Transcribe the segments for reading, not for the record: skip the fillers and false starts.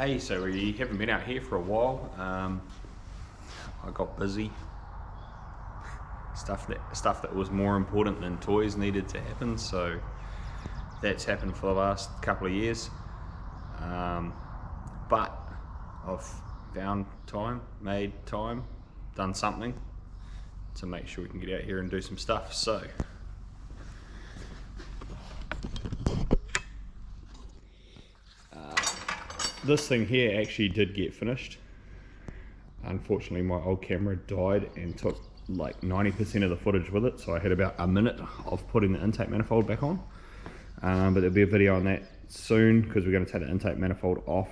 Hey, so we haven't been out here for a while. I got busy. Stuff that was more important than toys needed to happen, so that's happened for the last couple of years. But I've found time, made time, done something to make sure we can get out here and do some stuff. So this thing here actually did get finished. Unfortunately, my old camera died and took like 90% of the footage with it, so I had about a minute of putting the intake manifold back on. But there'll be a video on that soon, because we're going to take the intake manifold off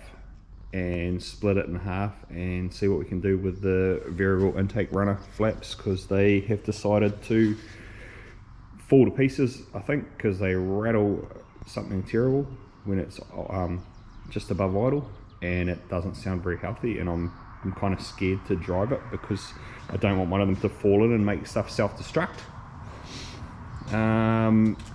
and split it in half and see what we can do with the variable intake runner flaps, because they have decided to fall to pieces, I think, because they rattle something terrible when it's just above idle, and it doesn't sound very healthy, and I'm kind of scared to drive it because I don't want one of them to fall in and make stuff self-destruct.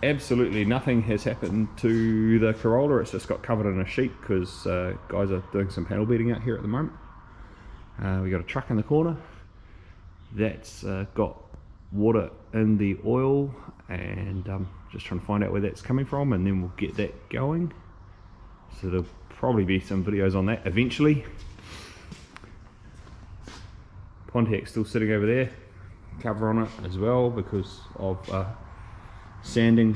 Absolutely nothing has happened to the Corolla. It's just got covered in a sheet because guys are doing some panel beating out here at the moment. We got a truck in the corner that's got water in the oil, and just trying to find out where that's coming from, and then we'll get that going. So there'll probably be some videos on that eventually. Pontiac's still sitting over there, cover on it as well because of sanding,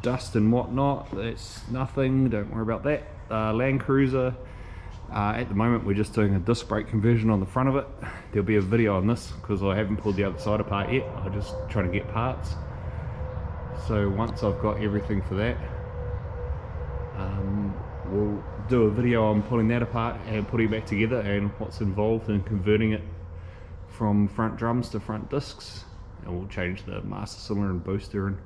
dust and whatnot. That's nothing, don't worry about that. Land Cruiser, at the moment we're just doing a disc brake conversion on the front of it. There'll be a video on this because I haven't pulled the other side apart yet. I'm just trying to get parts. So once I've got everything for that, we'll do a video on pulling that apart and putting it back together and what's involved in converting it from front drums to front discs, and we'll change the master cylinder and booster and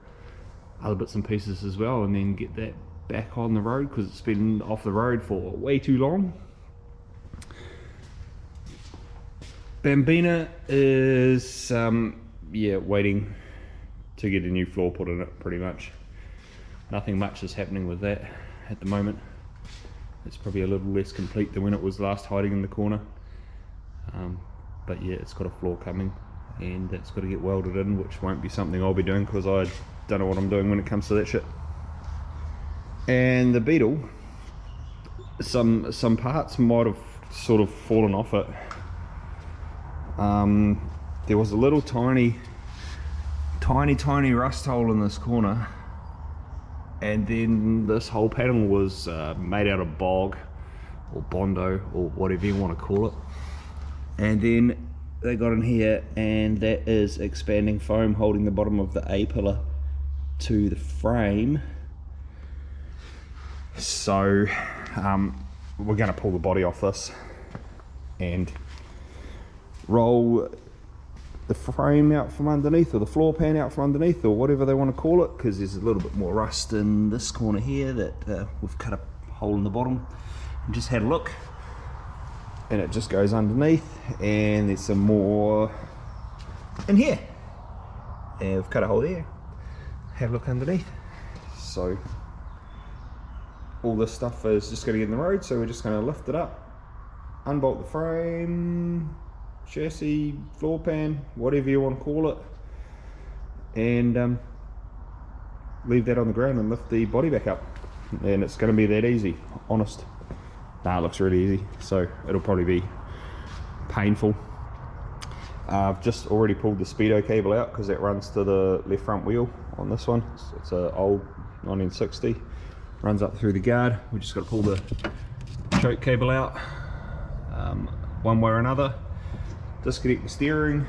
other bits and pieces as well, and then get that back on the road because it's been off the road for way too long. Bambina is waiting to get a new floor put in it, pretty much. Nothing much is happening with that at the moment. It's probably a little less complete than when it was last hiding in the corner. But yeah, it's got a floor coming and it's got to get welded in, which won't be something I'll be doing because I don't know what I'm doing when it comes to that shit. And the Beetle, some parts might have sort of fallen off it. There was a little tiny rust hole in this corner, and then this whole panel was made out of bog or bondo or whatever you want to call it. And then they got in here, and that is expanding foam holding the bottom of the A pillar to the frame. So we're going to pull the body off this and roll the frame out from underneath, or the floor pan out from underneath, or whatever they want to call it, because there's a little bit more rust in this corner here that we've cut a hole in the bottom and just had a look, and it just goes underneath, and there's some more in here, and we've cut a hole there, have a look underneath. So all this stuff is just going to get in the road, so we're just going to lift it up, unbolt the frame, chassis, floor pan, whatever you want to call it, and leave that on the ground and lift the body back up, and it's going to be that easy, honest. It looks really easy, so it'll probably be painful. I've just already pulled the speedo cable out because that runs to the left front wheel on this one. It's an old 1960, runs up through the guard. We just got to pull the choke cable out one way or another, disconnect the steering.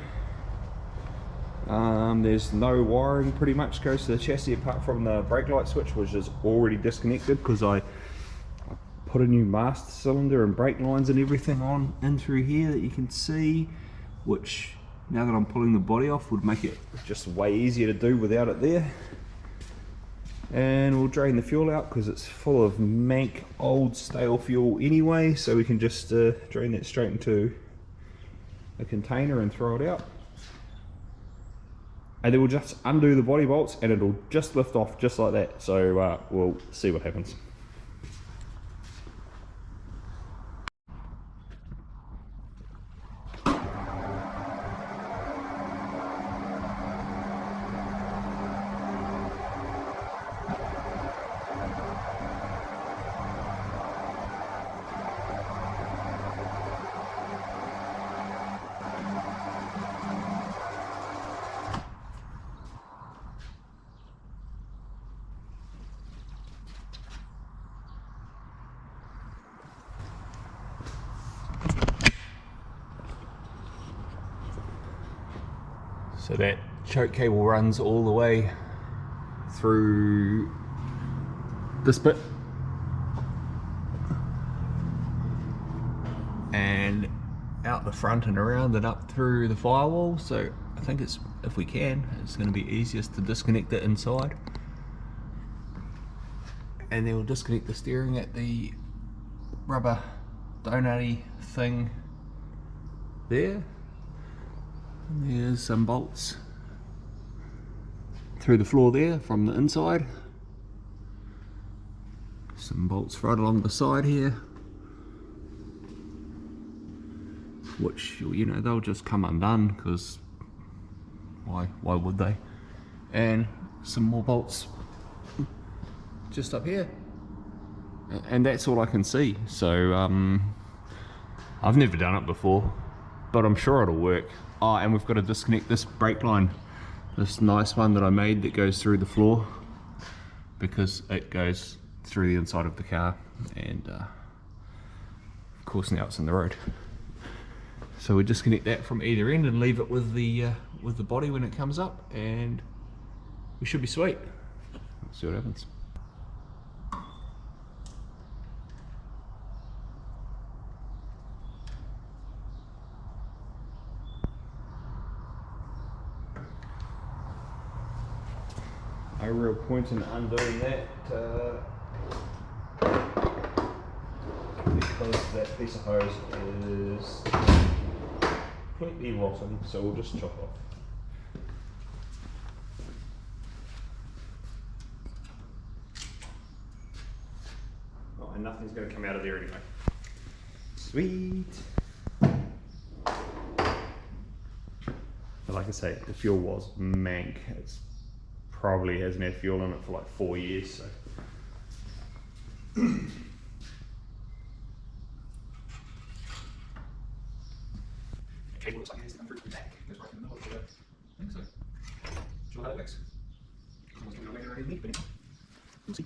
There's no wiring pretty much goes to the chassis apart from the brake light switch, which is already disconnected because I put a new master cylinder and brake lines and everything on in through here that you can see, which now that I'm pulling the body off would make it just way easier to do without it there. And we'll drain the fuel out because it's full of mank old stale fuel anyway, so we can just drain that straight into a container and throw it out. And then we'll just undo the body bolts and it'll just lift off just like that. So we'll see what happens. So that choke cable runs all the way through this bit and out the front and around and up through the firewall. So I think it's, if we can, it's going to be easiest to disconnect it inside, and then we'll disconnect the steering at the rubber donutty thing there. And there's some bolts through the floor there from the inside. Some bolts right along the side here, which, you know, they'll just come undone because why would they? And some more bolts just up here, and that's all I can see. So I've never done it before, but I'm sure it'll work. Oh, and we've got to disconnect this brake line, this nice one that I made that goes through the floor, because it goes through the inside of the car, and of course now it's in the road. So we disconnect that from either end and leave it with the body when it comes up, and we should be sweet. Let's see what happens. No real point in undoing that because that piece of hose is completely rotten, so we'll just chop off. Oh, and nothing's going to come out of there anyway. Sweet. But like I say, the fuel was mank. It's probably hasn't had fuel in it for like 4 years, so. Cable looks like it has to come through the tank. Goes right in the middle of the, I think so. Sure how that works. Someone's going to make it already neat, but anyway. We'll see.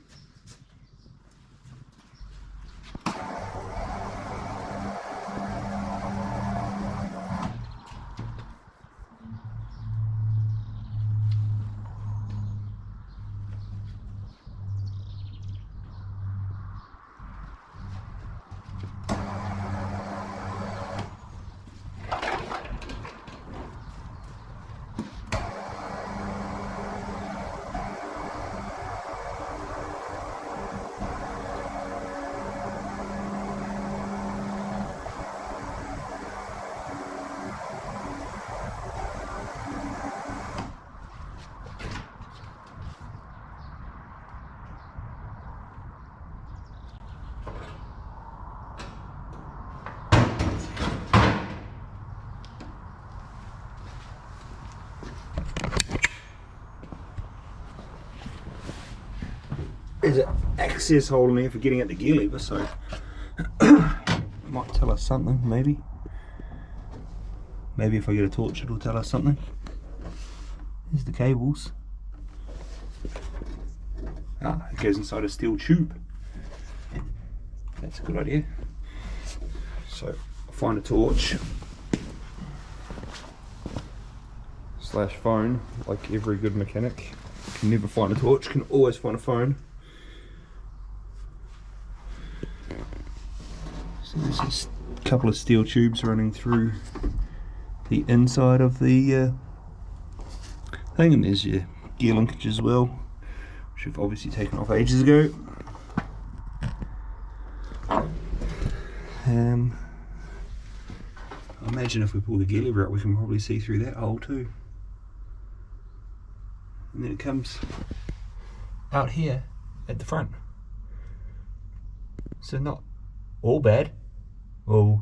There's an access hole in there for getting at the gear lever, so might tell us something, maybe. Maybe if I get a torch it'll tell us something. There's the cables. Ah, it goes inside a steel tube. That's a good idea. So I'll find a torch / phone, like every good mechanic. Can never find a torch, can always find a phone. So there's a couple of steel tubes running through the inside of the thing, and there's your gear linkage as well, which we've obviously taken off ages ago. I imagine if we pull the gear lever out we can probably see through that hole too. And then it comes out here at the front. So not all bad. We'll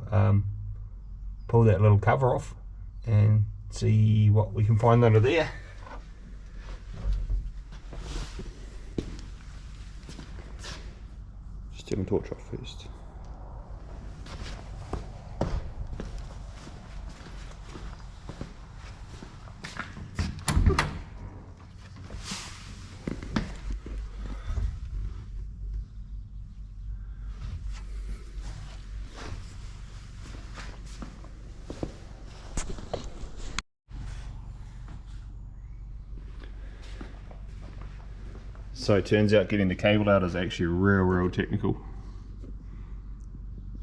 pull that little cover off and see what we can find under there. Just turn the torch off first. So it turns out getting the cable out is actually real technical.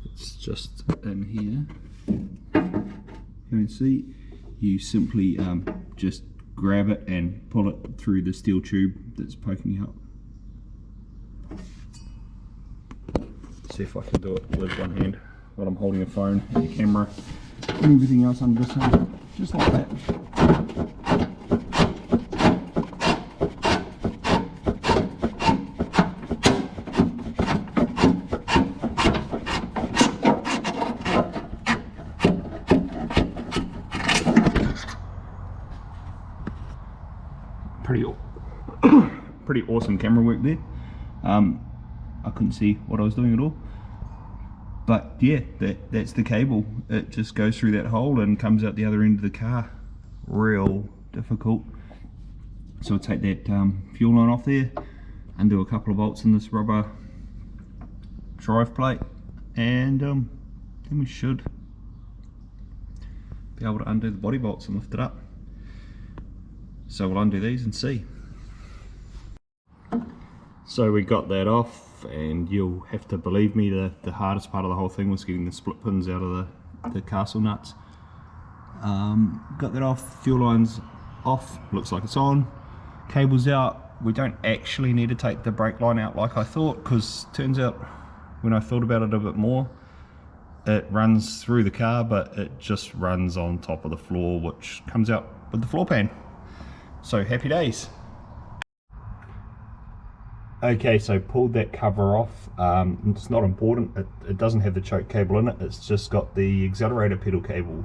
It's just in here. You can see, you simply just grab it and pull it through the steel tube that's poking out. See if I can do it with one hand while I'm holding a phone and the camera and everything else under this hand, just like that. Pretty awesome camera work there. I couldn't see what I was doing at all, but yeah, that's the cable. It just goes through that hole and comes out the other end of the car. Real difficult. So I'll take that fuel line off there, undo a couple of bolts in this rubber drive plate, and then we should be able to undo the body bolts and lift it up. So we'll undo these and see. So we got that off, and you'll have to believe me, the hardest part of the whole thing was getting the split pins out of the castle nuts. Got that off, fuel line's off, looks like it's on, cable's out. We don't actually need to take the brake line out like I thought, because turns out when I thought about it a bit more, it runs through the car, but it just runs on top of the floor, which comes out with the floor pan. So happy days. Okay, so pulled that cover off. It's not important, it doesn't have the choke cable in it, it's just got the accelerator pedal cable.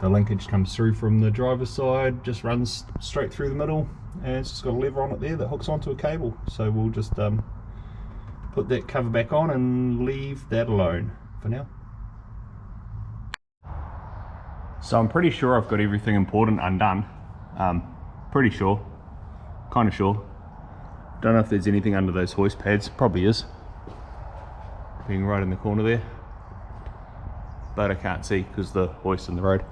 The linkage comes through from the driver's side, just runs straight through the middle, and it's just got a lever on it there that hooks onto a cable. So we'll just put that cover back on and leave that alone for now. So I'm pretty sure I've got everything important undone. Pretty sure, kind of sure. Don't know if there's anything under those hoist pads, probably is, being right in the corner there, but I can't see because the hoist's in the road.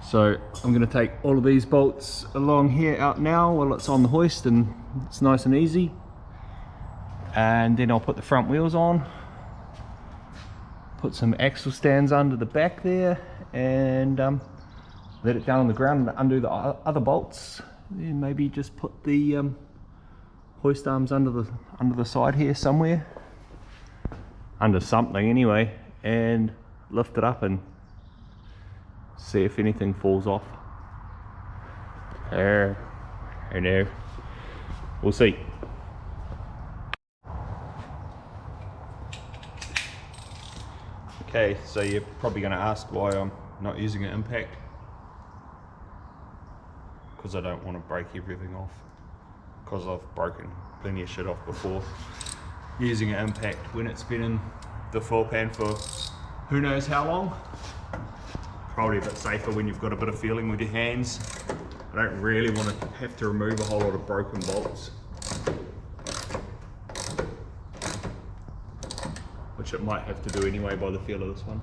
So I'm going to take all of these bolts along here out now while it's on the hoist, and it's nice and easy, and then I'll put the front wheels on, put some axle stands under the back there, and let it down on the ground and undo the other bolts, then maybe just put the hoist arms under the side here somewhere, under something anyway, and lift it up and see if anything falls off. There, and there, we'll see. Okay, so you're probably going to ask why I'm not using an impact, because I don't want to break everything off, because I've broken plenty of shit off before using an impact when it's been in the floor pan for who knows how long. Probably a bit safer when you've got a bit of feeling with your hands. I don't really want to have to remove a whole lot of broken bolts, which it might have to do anyway by the feel of this one.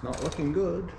Not looking good.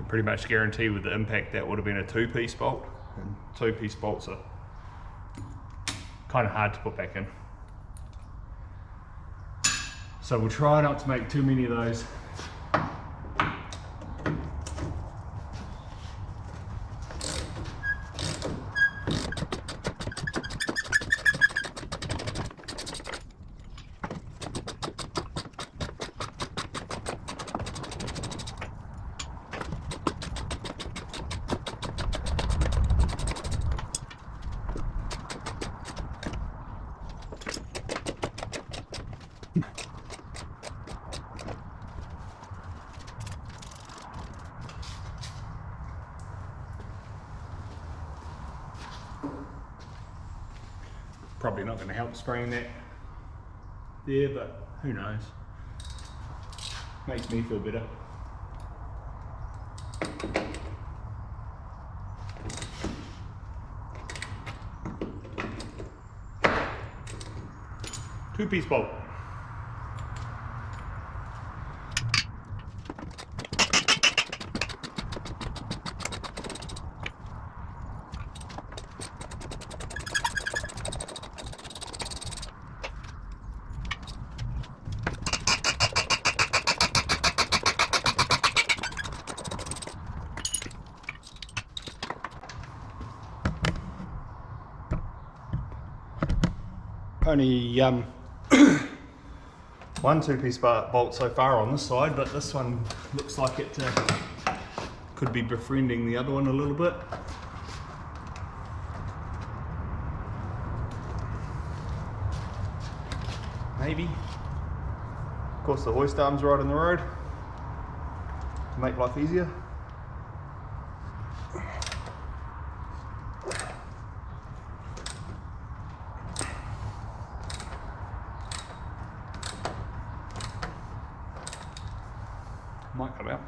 pretty much guarantee with the impact that would have been a 2-piece bolt, and 2-piece bolts are kind of hard to put back in. So we'll try not to make too many of those. Probably not going to help spraying that there, but who knows. Makes me feel better. Two-piece bolt. Only one 2-piece bolt so far on this side, but this one looks like it could be befriending the other one a little bit. Maybe. Of course the hoist arm's right in the road to make life easier. Might come out.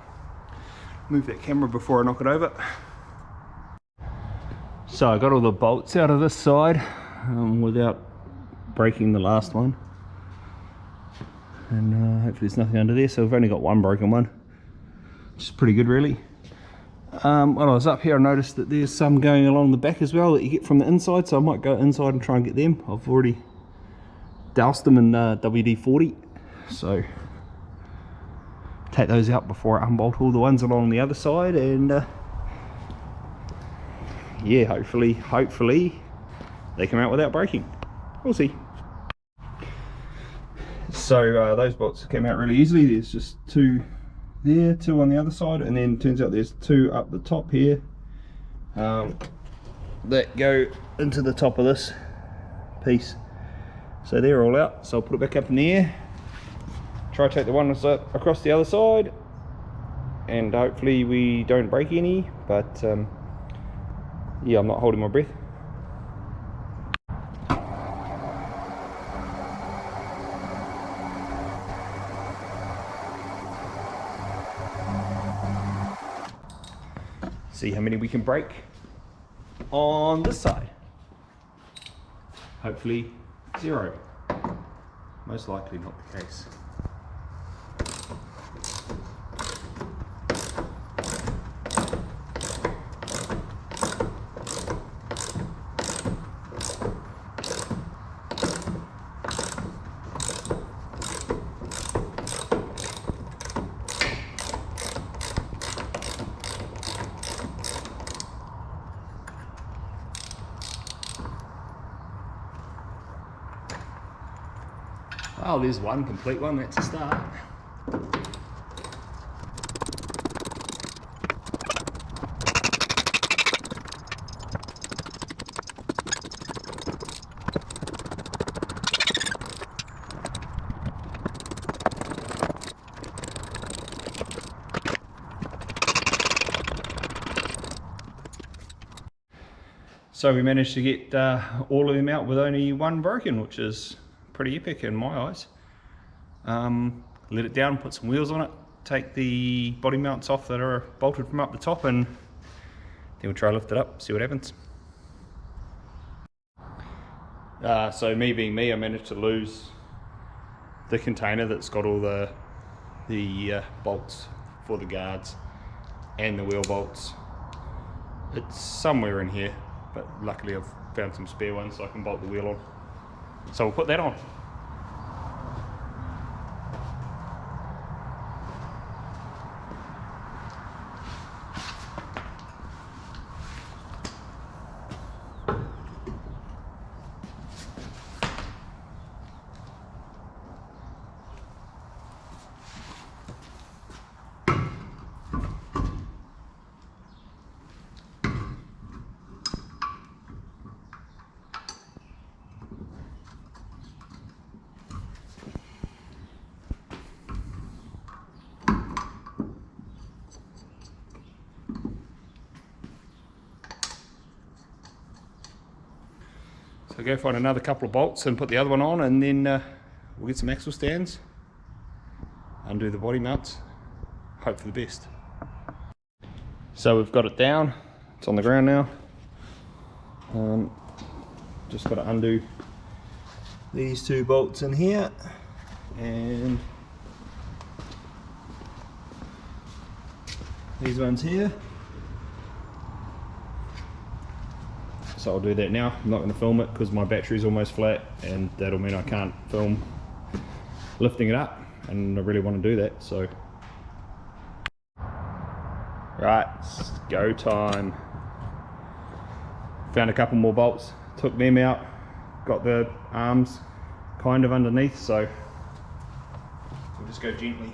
Move that camera before I knock it over. So I got all the bolts out of this side without breaking the last one, and hopefully there's nothing under there. So we've only got one broken one, which is pretty good really. When I was up here I noticed that there's some going along the back as well that you get from the inside, so I might go inside and try and get them. I've already doused them in WD-40, so take those out before I unbolt all the ones along the other side, and yeah, hopefully they come out without breaking. We'll see. So those bolts came out really easily. There's just two there, two on the other side, and then turns out there's two up the top here that go into the top of this piece. So they're all out, so I'll put it back up in the air, try to take the one across the other side, and hopefully we don't break any, but yeah, I'm not holding my breath. See how many we can break on this side. Hopefully 0. Most likely not the case. Oh, there's one complete one, that's a start. So we managed to get all of them out with only one broken, which is pretty epic in my eyes. Let it down, put some wheels on it, take the body mounts off that are bolted from up the top, and then we'll try to lift it up, see what happens. So me being me, I managed to lose the container that's got all the bolts for the guards. and the wheel bolts. It's somewhere in here, but luckily I've found some spare ones so I can bolt the wheel on. So we'll put that on. So go find another couple of bolts and put the other one on, and then we'll get some axle stands, undo the body mounts, hope for the best. So we've got it down, it's on the ground now. Just got to undo these two bolts in here, and these ones here. So I'll do that now. I'm not going to film it because my battery's almost flat, and that'll mean I can't film lifting it up, and I really want to do that. So right, it's go time. Found a couple more bolts, took them out, got the arms kind of underneath, so we'll just go gently.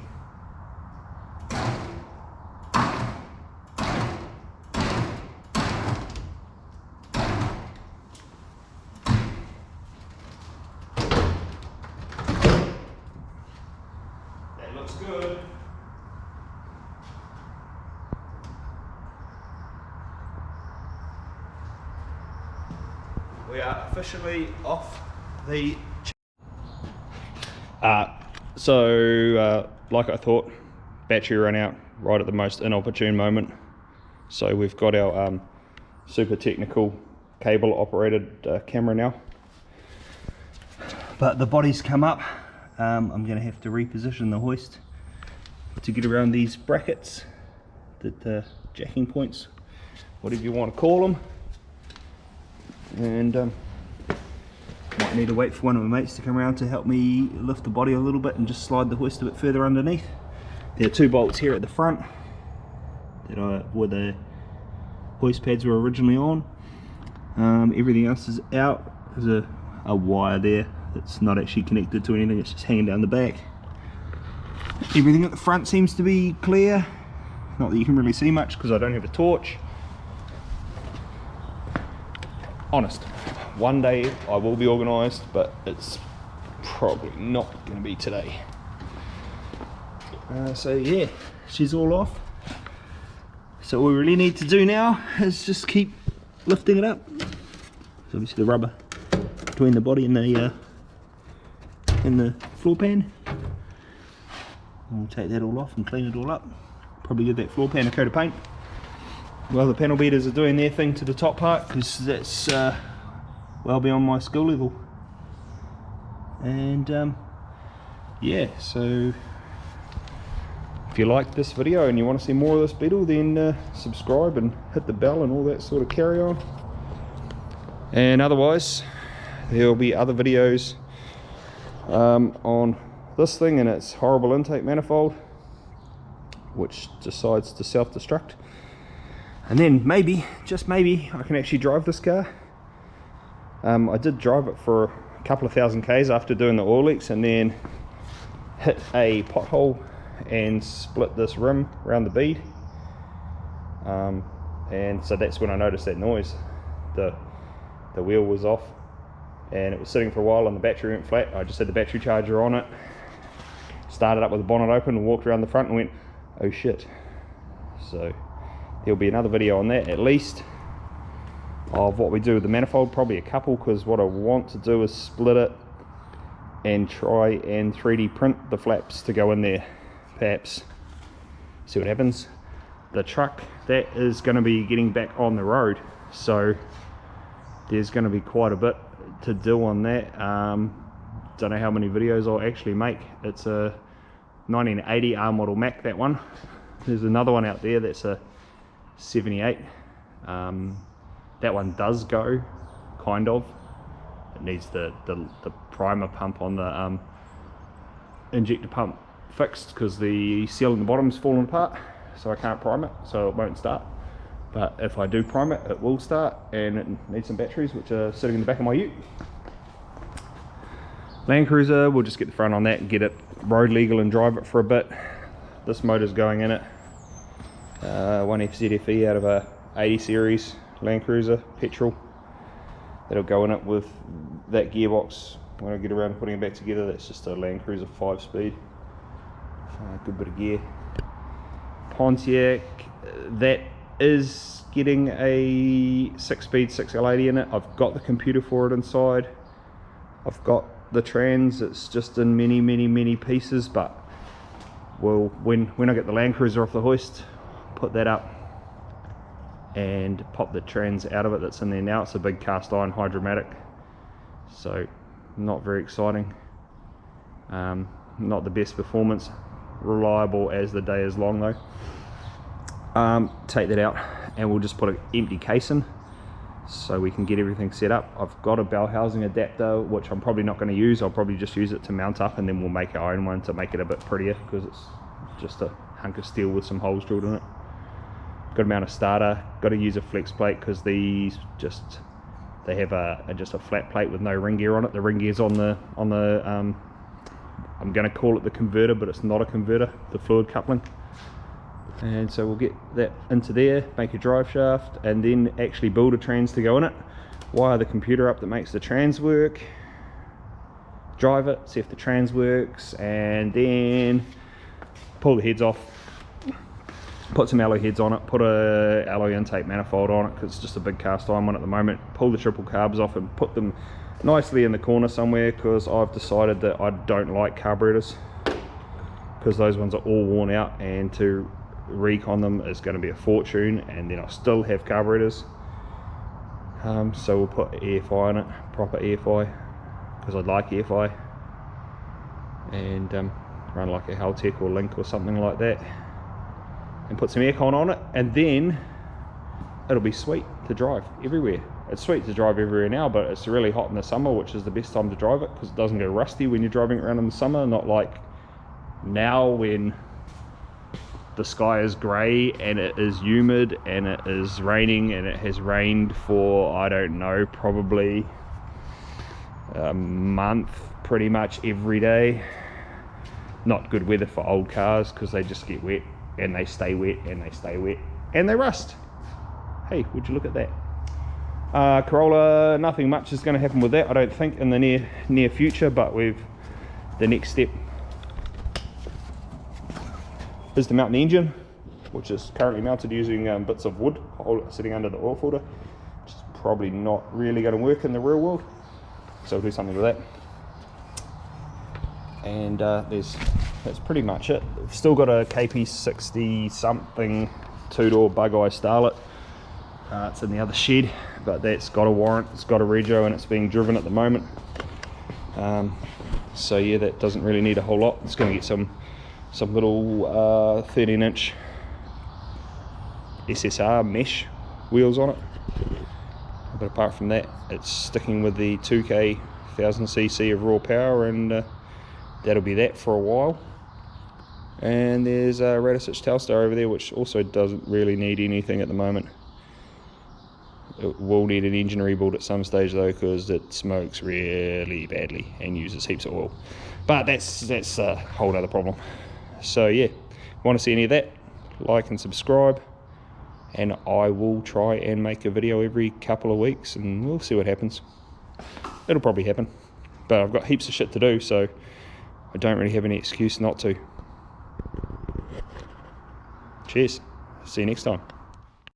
Good. We are officially off the like I thought, battery ran out right at the most inopportune moment, so we've got our super technical cable operated camera now, but the body's come up. I'm going to have to reposition the hoist to get around these brackets, the jacking points, whatever you want to call them, and might need to wait for one of my mates to come around to help me lift the body a little bit and just slide the hoist a bit further underneath. There are two bolts here at the front that where the hoist pads were originally on. Everything else is out. There's a wire there that's not actually connected to anything, it's just hanging down the back. Everything at the front seems to be clear, not that you can really see much because I don't have a torch. Honest, one day I will be organised, but it's probably not going to be today. So yeah, she's all off. So what we really need to do now is just keep lifting it up. So obviously the rubber between the body and the floor pan. We'll take that all off and clean it all up. Probably give that floor pan a coat of paint while the panel beaters are doing their thing to the top part, because that's well beyond my skill level. And yeah, so if you like this video and you want to see more of this Beetle, then subscribe and hit the bell and all that sort of carry on. And otherwise there will be other videos on this thing and its horrible intake manifold, which decides to self-destruct, and then maybe, just maybe, I can actually drive this car. I did drive it for a couple of thousand k's after doing the oil leaks, and then hit a pothole and split this rim around the bead, and so that's when I noticed that noise. The wheel was off and it was sitting for a while and the battery went flat. I just had the battery charger on it, started up with the bonnet open and walked around the front and went, oh shit. So there'll be another video on that at least, of what we do with the manifold, probably a couple, because what I want to do is split it and try and 3D print the flaps to go in there, perhaps see what happens. The truck, that is going to be getting back on the road, so there's going to be quite a bit to do on that. Don't know how many videos I'll actually make. It's a 1980 R model Mac, that one, There's another one out there that's a 78. That one does go, kind of. It needs the primer pump on the injector pump fixed because the seal in the bottom's fallen apart, so I can't prime it, so it won't start. But if I do prime it, it will start, and it needs some batteries which are sitting in the back of my ute. Land Cruiser, we'll just get the front on that and get it road legal and drive it for a bit. This motor's going in it. 1 FZFE out of a 80 series Land Cruiser petrol. That'll go in it with that gearbox when I get around to putting it back together. That's just a Land Cruiser 5-speed. Good bit of gear. Pontiac, that is getting a 6-speed 6L80 in it. I've got the computer for it inside. I've got the trans, it's just in many pieces, but well, when I get the Land Cruiser off the hoist, put that up and pop the trans out of it that's in there now. It's a big cast iron Hydromatic, so not very exciting. Not the best performance, reliable as the day is long though. Take that out and we'll just put an empty case in so we can get everything set up. I've got a bell housing adapter which I'm probably not going to use. I'll probably just use it to mount up, and then we'll make our own one to make it a bit prettier because it's just a hunk of steel with some holes drilled in it. Got to mount a starter, got to use a flex plate because these they have just a flat plate with no ring gear on it. The ring gear's on the I'm going to call it the converter, but it's not a converter, the fluid coupling. And so we'll get that into there, make a drive shaft, and then actually build a trans to go in it, wire the computer up that makes the trans work, drive it, see if the trans works, and then pull the heads off, put some alloy heads on it, put a alloy intake manifold on it because it's just a big cast iron one at the moment, pull the triple carbs off and put them nicely in the corner somewhere because I've decided that I don't like carburetors because those ones are all worn out, and to recon them is going to be a fortune, and then I still have carburetors. So we'll put EFI on it, proper EFI, because I like EFI, and run like a Haltech or Link or something like that, and put some aircon on it, and then it'll be sweet to drive everywhere. It's sweet to drive everywhere now, but it's really hot in the summer, which is the best time to drive it because it doesn't go rusty when you're driving around in the summer, not like now when the sky is grey and it is humid and it is raining, and it has rained for, I don't know, probably a month pretty much every day. Not good weather for old cars because they just get wet and they stay wet and they stay wet and they rust. Hey, would you look at that? Corolla, nothing much is going to happen with that, I don't think, in the near future, but the next step is to mount the engine, which is currently mounted using bits of wood sitting under the oil filter, which is probably not really going to work in the real world, so we'll do something with that. And that's pretty much it. We've still got a KP60 something 2-door bug-eye Starlet. It's in the other shed, but that's got a warrant, it's got a rego, and it's being driven at the moment. So yeah, that doesn't really need a whole lot. It's going to get some little 13-inch SSR mesh wheels on it, but apart from that, it's sticking with the 2k 1000cc of raw power, and that'll be that for a while. And there's a Radisich Telstar over there, which also doesn't really need anything at the moment. It will need an engine rebuild at some stage though, because it smokes really badly and uses heaps of oil, but that's a whole other problem. So yeah, if you want to see any of that, like and subscribe, and I will try and make a video every couple of weeks, and we'll see what happens. It'll probably happen, but I've got heaps of shit to do, so I don't really have any excuse not to. Cheers, see you next time.